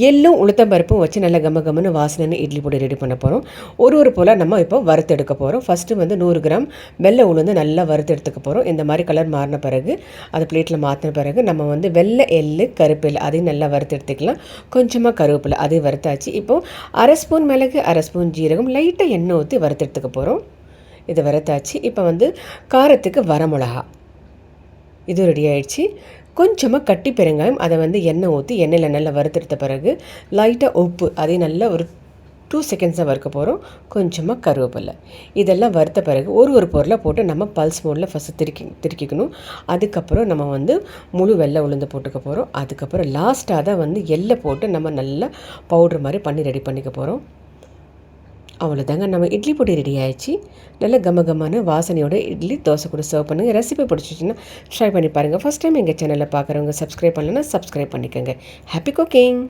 எள்ளும் உளுத்தம் பருப்பும் வச்சு நல்லா கமன்னு வாசனைன்னு இட்லி பொடி ரெடி பண்ண போகிறோம். ஒரு போல் நம்ம இப்போ வறுத்து எடுக்க போகிறோம். ஃபஸ்ட்டு வந்து 100 கிராம் வெள்ளை உளுந்து நல்லா வறுத்து எடுத்துக்க போகிறோம். இந்த மாதிரி கலர் மாறின பிறகு அதை பிளேட்டில் மாற்றின பிறகு நம்ம வந்து வெள்ளை எள்ளு கருப்பு எள்ளு அதையும் நல்லா வறுத்து எடுத்துக்கலாம். கொஞ்சமாக கருவேப்பிலை அதையும் வறுத்தாச்சு. இப்போது 1/2 ஸ்பூன் மிளகு, 1/2 ஸ்பூன் ஜீரகம், லைட்டாக எண்ணெய் ஊற்றி வறுத்து எடுத்துக்க போகிறோம். இதை வறுத்தாச்சு. இப்போ வந்து காரத்துக்கு வரமிளகா இது ரெடி ஆகிடுச்சு. கொஞ்சமாக கட்டி பெருங்காயம் அதை வந்து எண்ணெய் ஊற்றி எண்ணெயில் நல்லா வறுத்தெடுத்த பிறகு லைட்டாக உப்பு அதையும் நல்லா ஒரு 2 செகண்ட்ஸ் தான் வறுக்க போகிறோம். கொஞ்சமாக கருவேப்பிலை இதெல்லாம் வறுத்த பிறகு ஒரு பொருளை போட்டு நம்ம பல்ஸ் மோடில் ஃபஸ்ட்டு திருக்கிக்கணும். அதுக்கப்புறம் நம்ம வந்து முழு வெள்ளை உளுந்து போட்டுக்க போகிறோம். அதுக்கப்புறம் லாஸ்ட்டாக தான் வந்து எள்ளை போட்டு நம்ம நல்லா பவுட்ரு மாதிரி பண்ணி ரெடி பண்ணிக்க போகிறோம். அவ்வளோதாங்க, நம்ம இட்லி பொடி ரெடி ஆயிடுச்சு. நல்ல கமகமான வாசனையோட இட்லி தோசை கூட சர்வ் பண்ணுங்கள். ரெசிபி பிடிச்சிச்சின்னா ட்ரை பண்ணி பாருங்கள். ஃபஸ்ட் டைம் எங்கள் சேனலில் பார்க்குறவங்க சப்ஸ்கிரைப் பண்ணலன்னா சப்ஸ்கிரைப் பண்ணிக்கோங்க. Happy cooking.